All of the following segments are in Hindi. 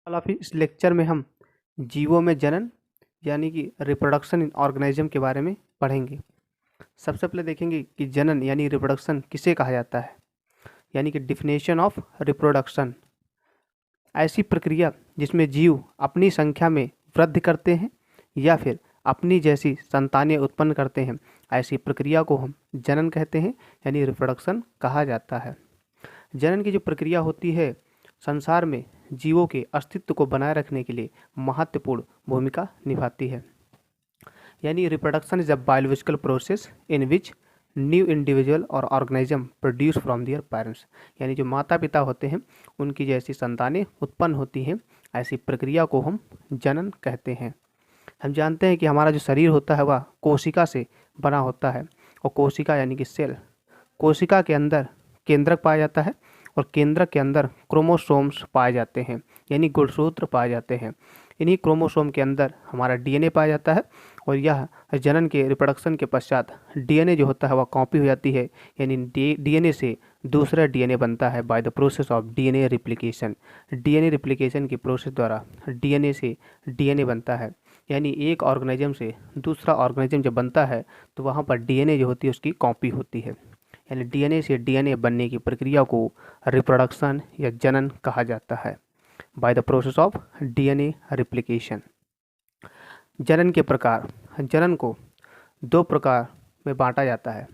फिर इस लेक्चर में हम जीवों में जनन यानी कि रिप्रोडक्शन इन ऑर्गेनिज्म के बारे में पढ़ेंगे। सबसे पहले देखेंगे कि जनन यानी रिप्रोडक्शन किसे कहा जाता है, यानी कि डिफिनेशन ऑफ रिप्रोडक्शन ऐसी प्रक्रिया जिसमें जीव अपनी संख्या में वृद्धि करते हैं या फिर अपनी जैसी संतानें उत्पन्न करते हैं, ऐसी प्रक्रिया को हम जनन कहते हैं यानी रिप्रोडक्शन कहा जाता है। जनन की जो प्रक्रिया होती है संसार में जीवों के अस्तित्व को बनाए रखने के लिए महत्वपूर्ण भूमिका निभाती है। यानी reproduction is a biological process in which new individual or organism produce from their parents, यानी जो माता पिता होते हैं उनकी जैसी संतानें उत्पन्न होती हैं, ऐसी प्रक्रिया को हम जनन कहते हैं। हम जानते हैं कि हमारा जो शरीर होता है वह कोशिका से बना होता है, और कोशिका यानी कि सेल, कोशिका के अंदर केंद्रक पाया जाता है और केंद्रक के अंदर क्रोमोसोम्स पाए जाते हैं यानी गुणसूत्र पाए जाते हैं। इन्हीं क्रोमोसोम के अंदर हमारा डीएनए पाया जाता है और यह जनन के रिप्रोडक्शन के पश्चात डीएनए जो होता है वह कॉपी हो जाती है, यानी डीएनए से दूसरा डीएनए बनता है by the process of DNA replication. DNA replication की प्रोसेस द्वारा डीएनए से डीएनए बनता है, यानी एक ऑर्गेनिज्म से दूसरा ऑर्गेनिज्म जब बनता है तो वहाँ पर डीएनए जो होती है उसकी कॉपी होती है, यानी डीएनए से डीएनए बनने की प्रक्रिया को रिप्रोडक्शन या जनन कहा जाता है by the process of DNA replication. जनन के प्रकार, जनन को दो प्रकार में बांटा जाता है।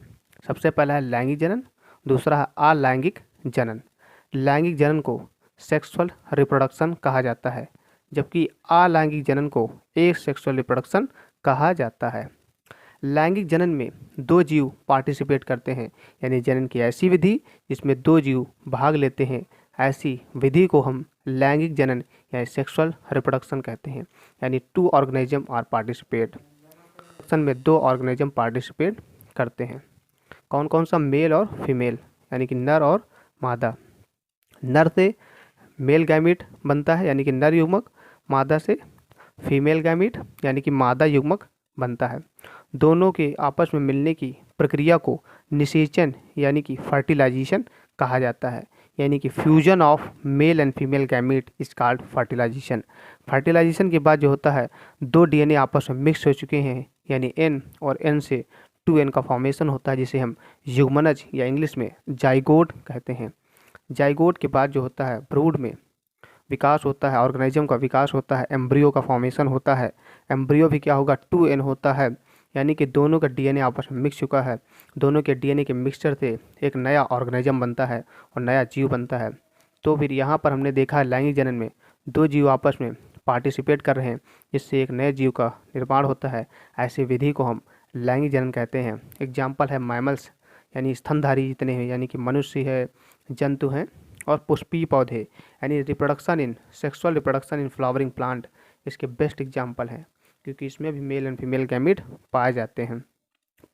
सबसे पहला है लैंगिक जनन, दूसरा है अलैंगिक जनन। लैंगिक जनन को सेक्सुअल रिप्रोडक्शन कहा जाता है, जबकि अलैंगिक जनन को एसेक्सुअल रिप्रोडक्शन कहा जाता है। लैंगिक जनन में दो जीव पार्टिसिपेट करते हैं, यानी जनन की ऐसी विधि जिसमें दो जीव भाग लेते हैं, ऐसी विधि को हम लैंगिक जनन या सेक्सुअल रिप्रोडक्शन कहते हैं। यानी टू ऑर्गेनिज्म आर पार्टिसिपेट, में दो ऑर्गेनिज्म पार्टिसिपेट करते हैं। कौन कौन सा? मेल और फीमेल, यानी कि नर और मादा। नर से मेल गैमीट बनता है यानी कि नर युग्मक, मादा से फीमेल गैमीट यानी कि मादा युग्मक बनता है। दोनों के आपस में मिलने की प्रक्रिया को निषेचन यानी कि फर्टिलाइजेशन कहा जाता है, यानी कि fusion of male and female gamete is called fertilisation. Fertilisation के बाद जो होता है दो डीएनए आपस में मिक्स हो चुके हैं, यानी एन और एन से 2n का फॉर्मेशन होता है, जिसे हम युग्मनज या इंग्लिश में जाइगोट कहते हैं। जाइगोट के बाद जो होता है ब्रूड में विकास होता है, ऑर्गेनिज्म का विकास होता है, एम्ब्रियो का फॉर्मेशन होता है। एम्ब्रियो भी क्या होगा? 2n होता है, यानी कि दोनों का डीएनए आपस में मिक्स चुका है। दोनों के डीएनए के मिक्सचर से एक नया ऑर्गेनिज्म बनता है और नया जीव बनता है। तो फिर यहाँ पर हमने देखा है लैंगिक जनन में दो जीव आपस में पार्टिसिपेट कर रहे हैं, जिससे एक नए जीव का निर्माण होता है। ऐसी विधि को हम लैंगिक जनन कहते हैं। एग्जाम्पल है मैमल्स, यानी स्तनधारी जितने हैं, यानी कि मनुष्य है, जंतु हैं और पुष्पीय पौधे, यानी reproduction in sexual reproduction in flowering plant इसके बेस्ट एग्जाम्पल हैं, क्योंकि इसमें भी मेल एंड फीमेल गैमीट पाए जाते हैं।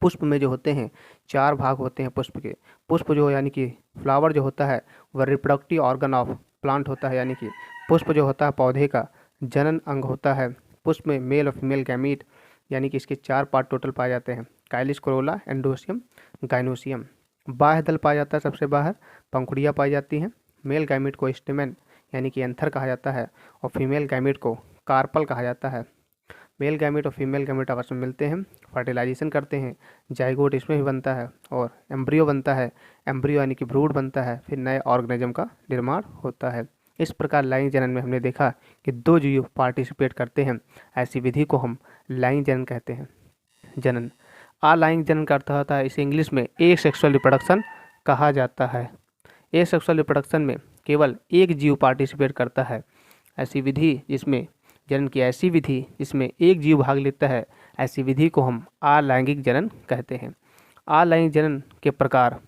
पुष्प में जो होते हैं 4 भाग होते हैं पुष्प के। पुष्प जो यानी कि फ्लावर जो होता है वह रिप्रोडक्टिव ऑर्गन ऑफ प्लांट होता है, यानी कि पुष्प जो होता है पौधे का जनन अंग होता है। पुष्प में मेल और फीमेल गैमीट यानी कि इसके 4 पार्ट टोटल पाए जाते हैं, काइलिस, कोरोला, एंडोसियम, गाइनोसियम। बाह्य दल पाया जाता है सबसे बाहर, पंखुड़ियाँ पाई जाती हैं। मेल गैमीट को स्टेमेन यानी कि एंथर कहा जाता है और फीमेल गैमीट को कार्पल कहा जाता है। मेल गैमीट और फीमेल गैमीट आपस में मिलते हैं, फर्टिलाइजेशन करते हैं, जाइगोट इसमें भी बनता है और एम्ब्रियो बनता है। एम्ब्रियो यानी कि ब्रूड बनता है, फिर नए ऑर्गेनिज्म का निर्माण होता है। इस प्रकार लैंगिक जनन में हमने देखा कि दो जीव पार्टिसिपेट करते हैं, ऐसी विधि को हम लैंगिक जनन कहते हैं। जनन अलैंगिक जनन का अर्थ होता है, इसे इंग्लिश में एसेक्सुअल रिप्रोडक्शन कहा जाता है। एसेक्सुअल रिप्रोडक्शन में केवल एक जीव पार्टिसिपेट करता है। ऐसी विधि जिसमें जनन की ऐसी विधि जिसमें एक जीव भाग लेता है, ऐसी विधि को हम अलैंगिक जनन कहते हैं। अलैंगिक जनन के प्रकार,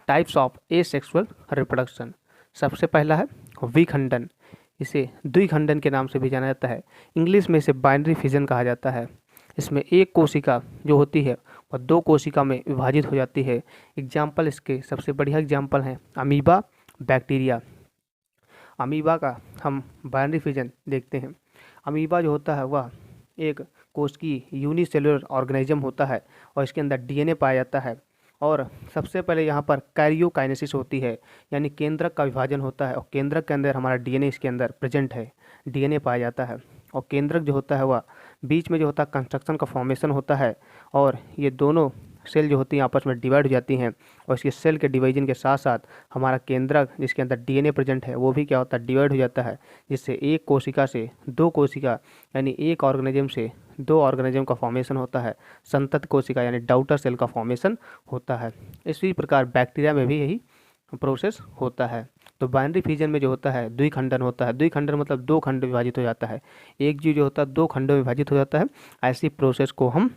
टाइप्स ऑफ एसेक्सुअल रिप्रोडक्शन। सबसे पहला है विखंडन, इसे द्विखंडन के नाम से भी जाना जाता है। इंग्लिश में इसे बाइनरी फिजन कहा जाता है। इसमें एक कोशिका जो होती है वह दो कोशिका में विभाजित हो जाती है। एग्जाम्पल इसके सबसे बढ़िया एग्जाम्पल हैं अमीबा, बैक्टीरिया। अमीबा का हम बाइनरी फिजन देखते हैं। अमीबा जो होता है वह एक कोशिकीय यूनिसेलुलर ऑर्गेनिज्म होता है और इसके अंदर डीएनए पाया जाता है और सबसे पहले यहाँ पर कैरियोकाइनेसिस होती है, यानी केंद्रक का विभाजन होता है और केंद्रक के अंदर हमारा डीएनए इसके अंदर प्रेजेंट है, डीएनए पाया जाता है। और केंद्रक जो होता है वह बीच में जो होता है कंस्ट्रक्शन का फॉर्मेशन होता है, और ये दोनों सेल जो होती हैं आपस में डिवाइड हो जाती हैं, और इसके सेल के डिवीजन के साथ साथ हमारा केंद्रक जिसके अंदर डीएनए प्रेजेंट है वो भी क्या होता है, डिवाइड हो जाता है, जिससे एक कोशिका से दो कोशिका यानी एक ऑर्गेनिज्म से दो ऑर्गेनिज्म का फॉर्मेशन होता है, संतत कोशिका यानी डाउटर सेल का फॉर्मेशन होता है। इसी प्रकार बैक्टीरिया में भी यही प्रोसेस होता है। तो बाइनरी फिजन में जो होता है द्विखंडन होता है, द्विखंडन मतलब दो खंड विभाजित हो जाता है, एक जीव जो होता है दो खंडों में विभाजित हो जाता है, ऐसी प्रोसेस को हम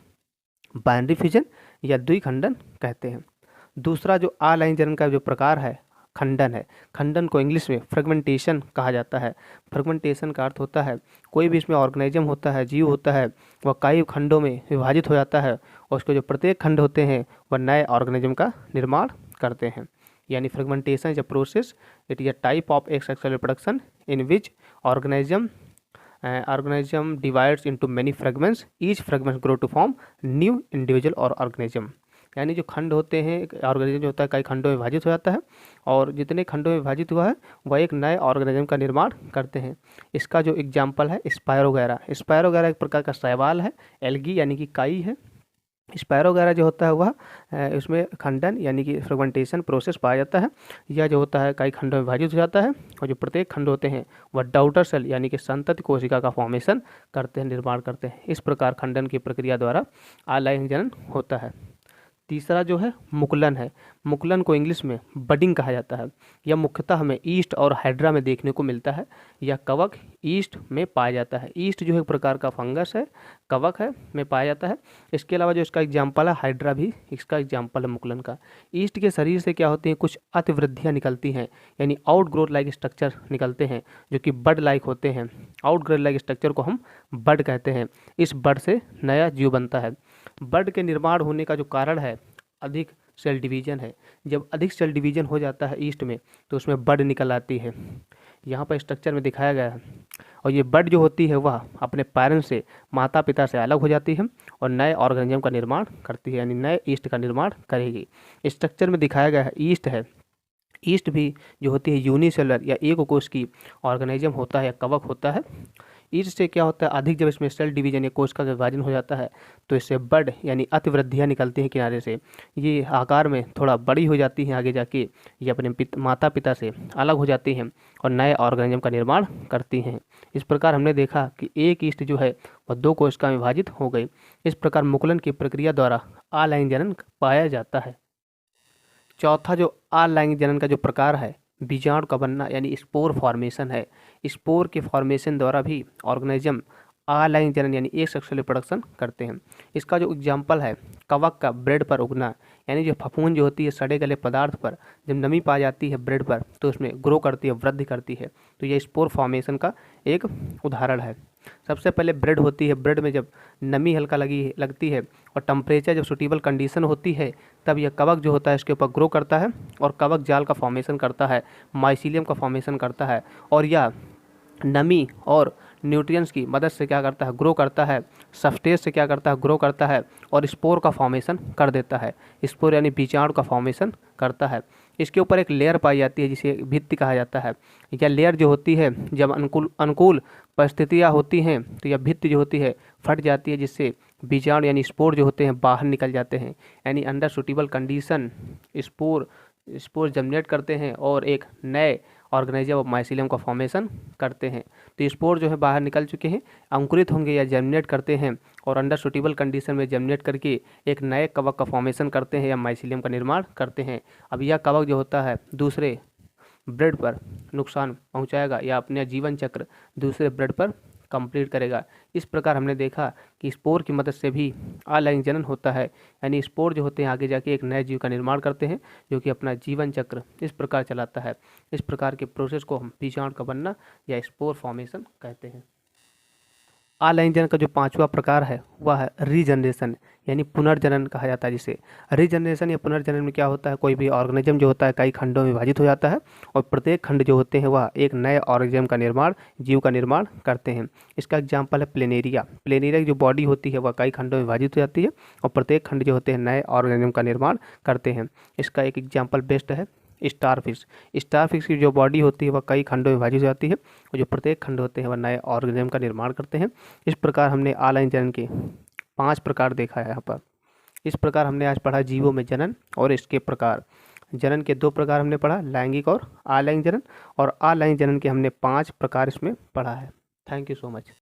बाइनरी फिजन या द्विखंडन कहते हैं। दूसरा जो अलाइन जनन का जो प्रकार है खंडन है, खंडन को इंग्लिश में फ्रेगमेंटेशन कहा जाता है। फ्रेगमेंटेशन का अर्थ होता है कोई भी इसमें ऑर्गेनिज्म होता है, जीव होता है, वह कई खंडों में विभाजित हो जाता है और उसके जो प्रत्येक खंड होते हैं वह नए ऑर्गेनिज्म का निर्माण करते हैं। यानी fragmentation is a process, it is a type of एक्सेक्सुअल reproduction in which organism divides into many fragments, each fragment grow to form new individual और organism। यानी जो खंड होते हैं, ऑर्गेनिज्म जो होता है कई खंडों में विभाजित हो जाता है और जितने खंडों में विभाजित हुआ है वह एक नए ऑर्गेनिज्म का निर्माण करते हैं। इसका जो एग्जाम्पल है स्पायरोगैरा, स्पायरोगैरा एक प्रकार का शैवाल है, एल्गी यानी कि काई है। स्पैरो वगैरह जो होता है वह इसमें खंडन यानी कि फ्रेगमेंटेशन प्रोसेस पाया जाता है। यह जो होता है कई खंडों में विभाजित हो जाता है और जो प्रत्येक खंड होते हैं वह डाउटर सेल यानी कि संतति कोशिका का फॉर्मेशन करते हैं, निर्माण करते हैं। इस प्रकार खंडन की प्रक्रिया द्वारा आलाइन जनन होता है। तीसरा जो है मुकुलन है, मुकुलन को इंग्लिश में बडिंग कहा जाता है। यह मुख्यतः हमें ईस्ट और हाइड्रा में देखने को मिलता है। यह कवक ईस्ट में पाया जाता है। ईस्ट जो है एक प्रकार का फंगस है, कवक है में पाया जाता है। इसके अलावा जो इसका एग्जाम्पल है हाइड्रा भी इसका एग्जाम्पल है मुकुलन का। ईस्ट के शरीर से क्या होती हैं, कुछ अतिवृद्धियाँ निकलती हैं यानी आउट ग्रोथ लाइक स्ट्रक्चर निकलते हैं जो कि बड लाइक होते हैं। आउट ग्रोथ लाइक स्ट्रक्चर को हम बड कहते हैं। इस बड से नया जीव बनता है। बड के निर्माण होने का जो कारण है अधिक सेल डिवीजन है। जब अधिक सेल डिवीजन हो जाता है ईस्ट में तो उसमें बड निकल आती है, यहाँ पर स्ट्रक्चर में दिखाया गया है। और ये बड जो होती है वह अपने पेरेंट्स से, माता पिता से अलग हो जाती है और नए ऑर्गेनिज्म का निर्माण करती है, यानी नए ईस्ट का निर्माण करेगी। स्ट्रक्चर में दिखाया गया है ईस्ट है। ईस्ट भी जो होती है यूनिसेलर या एक कोश की ऑर्गेनिज्म होता है या कवक होता है। ईस्ट से क्या होता है अधिक जब इसमें सेल डिवीजन या कोश का विभाजन हो जाता है तो इससे बड यानी अतिवृद्धियाँ निकलती हैं किनारे से। ये आकार में थोड़ा बड़ी हो जाती हैं, आगे जाके ये अपने माता पिता से अलग हो जाती हैं और नए ऑर्गेनिज्म का निर्माण करती हैं। इस प्रकार हमने देखा कि एक ईस्ट जो है वह दो कोशिका में विभाजित हो गई। इस प्रकार मुकुलन की प्रक्रिया द्वारा अलाइन जनन पाया जाता है। चौथा जो अलाइन जनन का जो प्रकार है बीजाणु का बनना यानी स्पोर फॉर्मेशन है। स्पोर के फॉर्मेशन द्वारा भी ऑर्गेनिज्म अलाइन जनन यानी एक सेक्सुअल रिप्रोडक्शन करते हैं। इसका जो एग्जाम्पल है कवक का ब्रेड पर उगना, यानी जो फफूंद जो होती है सड़े गले पदार्थ पर जब नमी पाई जाती है ब्रेड पर तो उसमें ग्रो करती है, वृद्धि करती है। तो ये स्पोर फॉर्मेशन का एक उदाहरण है। सबसे पहले ब्रेड होती है, ब्रेड में जब नमी हल्का लगती है और टेम्परेचर जब सूटेबल कंडीशन होती है तब यह कवक जो होता है इसके ऊपर ग्रो करता है और कवक जाल का फॉर्मेशन करता है, माइसीलियम का फॉर्मेशन करता है और यह नमी और न्यूट्रिएंट्स की मदद से क्या करता है, ग्रो करता है। सब्सट्रेट से क्या करता है, ग्रो करता है और स्पोर का फॉर्मेशन कर देता है। स्पोर यानी बीजाणु का फॉर्मेशन करता है। इसके ऊपर एक लेयर पाई जाती है जिसे भित्ति कहा जाता है। यह लेयर जो होती है जब अनुकूल परिस्थितियाँ होती हैं तो यह भित्ति जो होती है फट जाती है, जिससे बीजाणु यानी स्पोर जो होते हैं बाहर निकल जाते हैं। यानी under suitable condition spore germinate करते हैं और एक नए ऑर्गेनिज्म ऑफ माइसीलियम का फॉर्मेशन करते हैं। तो स्पोर जो है बाहर निकल चुके हैं, अंकुरित होंगे या जर्मिनेट करते हैं और अंडर सूटेबल कंडीशन में जर्मिनेट करके एक नए कवक का फॉर्मेशन करते हैं या माइसीलियम का निर्माण करते हैं। अब यह कवक जो होता है दूसरे ब्रेड पर नुकसान पहुंचाएगा या अपने जीवन चक्र दूसरे ब्रेड पर कंप्लीट करेगा। इस प्रकार हमने देखा कि स्पोर की मदद से भी अलाइन जनन होता है, यानी स्पोर जो होते हैं आगे जाके एक नए जीव का निर्माण करते हैं जो कि अपना जीवन चक्र इस प्रकार चलाता है। इस प्रकार के प्रोसेस को हम बीजाणु का बनना या स्पोर फॉर्मेशन कहते हैं। आलैंगिक जनन का जो पांचवा प्रकार है वह है रीजनरेशन, यानी पुनर्जनन कहा जाता है जिसे। रीजनरेशन या पुनर्जनन में क्या होता है, कोई भी ऑर्गेनिज्म जो होता है कई खंडों में विभाजित हो जाता है और प्रत्येक खंड जो होते हैं वह एक नए ऑर्गेनिज्म का निर्माण, जीव का निर्माण करते हैं। इसका एग्जाम्पल है प्लेनेरिया। प्लेनेरिया की जो बॉडी होती है वह कई खंडों में विभाजित हो जाती है और प्रत्येक खंड जो होते हैं नए ऑर्गेनिज्म का निर्माण करते हैं। इसका एक एग्जाम्पल बेस्ट है स्टारफिश। स्टारफिश की जो बॉडी होती है वह कई खंडों में विभाजित हो जाती है और जो प्रत्येक खंड होते हैं वह नए ऑर्गेनिज्म का निर्माण करते हैं। इस प्रकार हमने आलैंगिक जनन के 5 प्रकार देखा है यहाँ पर। इस प्रकार हमने आज पढ़ा जीवों में जनन और इसके प्रकार। जनन के 2 प्रकार हमने पढ़ा, लैंगिक और अलैंगिक जनन, और अलैंगिक जनन के हमने 5 प्रकार इसमें पढ़ा है। Thank you so much.